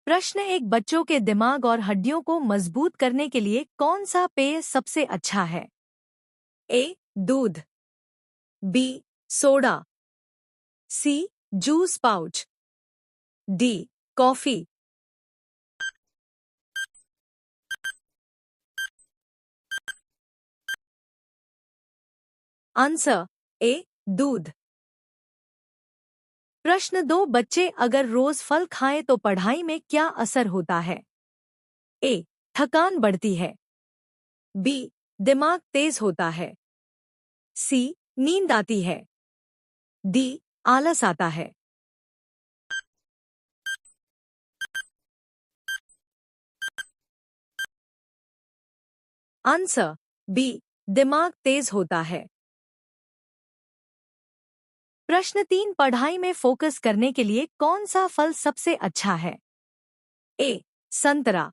प्रश्न एक बच्चों के दिमाग और हड्डियों को मजबूत करने के लिए कौन सा पेय सबसे अच्छा है? ए. दूध, B. Soda, C. Juice pouch, D. Coffee. Answer A. दूध। प्रश्न दो बच्चे अगर रोज फल खाएं तो पढ़ाई में क्या असर होता है? ए. थकान बढ़ती है, बी. दिमाग तेज होता है, सी. नींद आती है, डी. आलस आता है। Answer B. दिमाग तेज होता है। प्रश्न तीन पढ़ाई में फोकस करने के लिए कौन सा फल सबसे अच्छा है? ए. संतरा,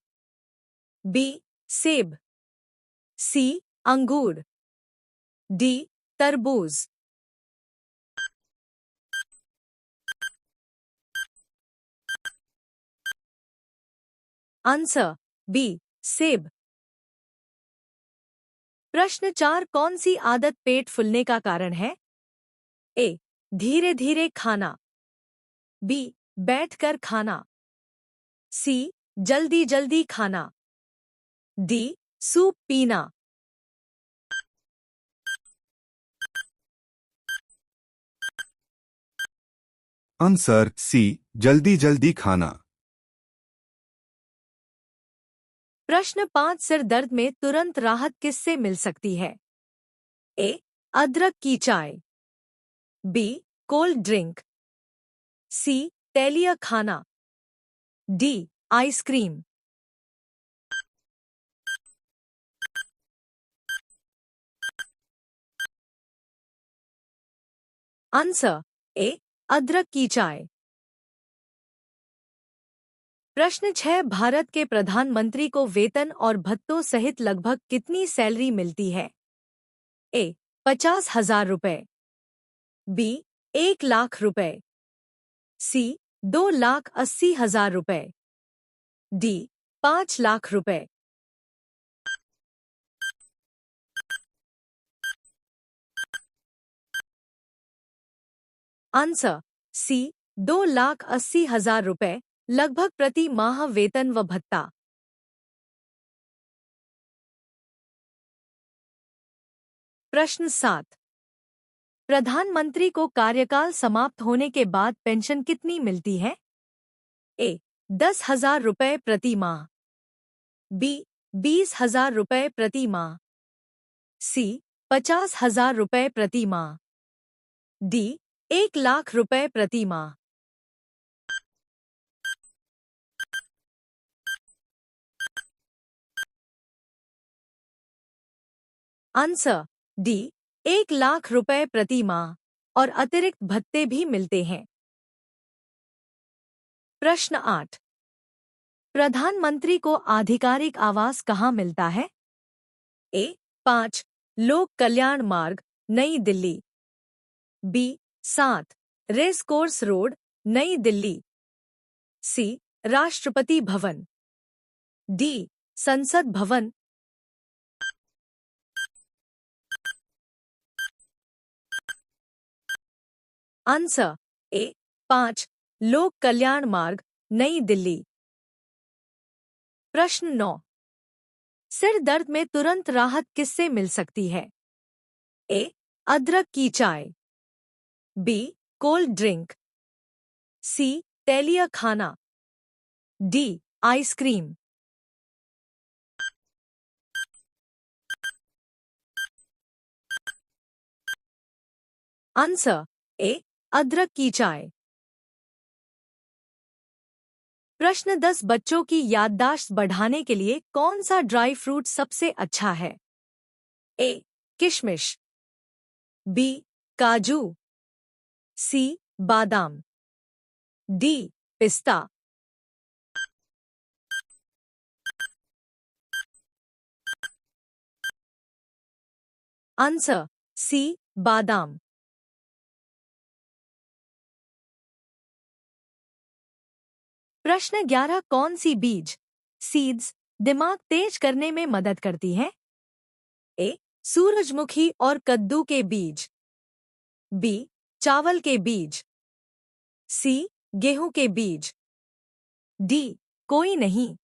बी. सेब, सी. अंगूर, डी. तरबूज। Answer B. सेब। प्रश्न चार कौन सी आदत पेट फूलने का कारण है? ए. धीरे धीरे खाना, बी. बैठकर खाना, सी. जल्दी जल्दी खाना, डी. सूप पीना। Answer C. जल्दी जल्दी खाना। प्रश्न पाँच सिर दर्द में तुरंत राहत किससे मिल सकती है? ए. अदरक की चाय, बी. कोल्ड ड्रिंक, सी. तैलीय खाना, डी. आइसक्रीम। Answer A. अदरक की चाय। प्रश्न छह भारत के प्रधानमंत्री को वेतन और भत्तों सहित लगभग कितनी सैलरी मिलती है? ए. 50,000 रुपए, बी. 1 लाख रुपए, सी. 2,80,000 रुपए, डी. 5 लाख रुपए। Answer C. 2,80,000 रुपए लगभग प्रति माह वेतन व भत्ता। प्रश्न सात प्रधानमंत्री को कार्यकाल समाप्त होने के बाद पेंशन कितनी मिलती है? ए. 10,000 रुपए प्रति माह, बी. 20,000 रुपए प्रति माह, सी. 50,000 रुपए प्रति माह, डी. 1 लाख रुपए प्रति माह। Answer D. 1 लाख रुपए प्रति माह और अतिरिक्त भत्ते भी मिलते हैं। प्रश्न आठ प्रधानमंत्री को आधिकारिक आवास कहाँ मिलता है? ए. 5 लोक कल्याण मार्ग, नई Delhi, B. 7 race course road, नई दिल्ली, सी. राष्ट्रपति भवन, डी. संसद भवन। Answer A. 5 लोक कल्याण मार्ग, नई दिल्ली। प्रश्न 9 सिर दर्द में तुरंत राहत किससे मिल सकती है? ए. अदरक की चाय, बी. कोल्ड ड्रिंक, सी. तैलीय खाना, डी. आइसक्रीम। Answer A. अदरक की चाय। प्रश्न 10 बच्चों की याददाश्त बढ़ाने के लिए कौन सा ड्राई फ्रूट सबसे अच्छा है? ए. किशमिश, बी. काजू, सी. बादाम, डी. पिस्ता। Answer C. बादाम। प्रश्न 11 कौन सी बीज सीड्स दिमाग तेज करने में मदद करती है? ए सूरजमुखी और कद्दू के बीज, बी चावल के बीज, सी गेहूं के बीज, डी कोई नहीं।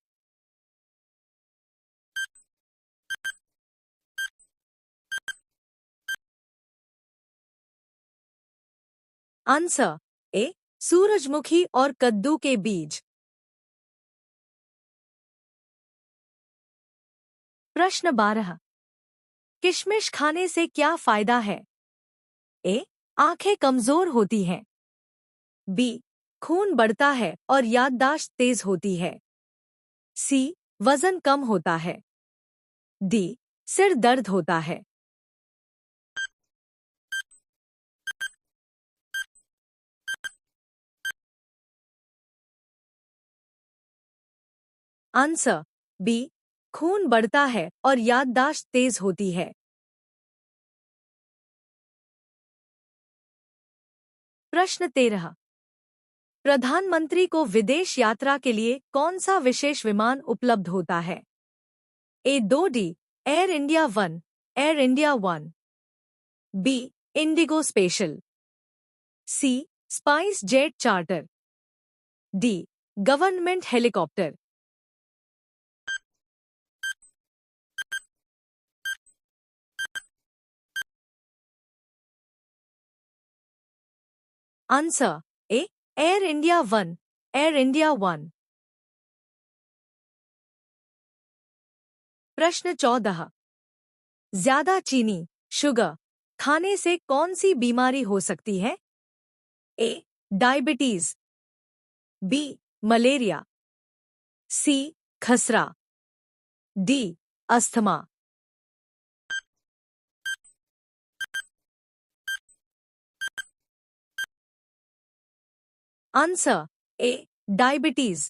आंसर ए सूरजमुखी और कद्दू के बीज। प्रश्न 12 किशमिश खाने से क्या फायदा है? ए आंखें कमजोर होती हैं, बी खून बढ़ता है और याददाश्त तेज होती है, सी वजन कम होता है, डी सिर दर्द होता है। आंसर बी खून बढ़ता है और याददाश्त तेज होती है। प्रश्न 13 प्रधानमंत्री को विदेश यात्रा के लिए कौन सा विशेष विमान उपलब्ध होता है? A 2D Air India 1 Air India 1, B IndiGo special, C SpiceJet charter, D government helicopter. Answer A Air India 1 Air India 1। प्रश्न 14 ज्यादा चीनी शुगर खाने से कौन सी बीमारी हो सकती है? ए डायबिटीज, बी मलेरिया, सी खसरा, D asthma. Answer A diabetes.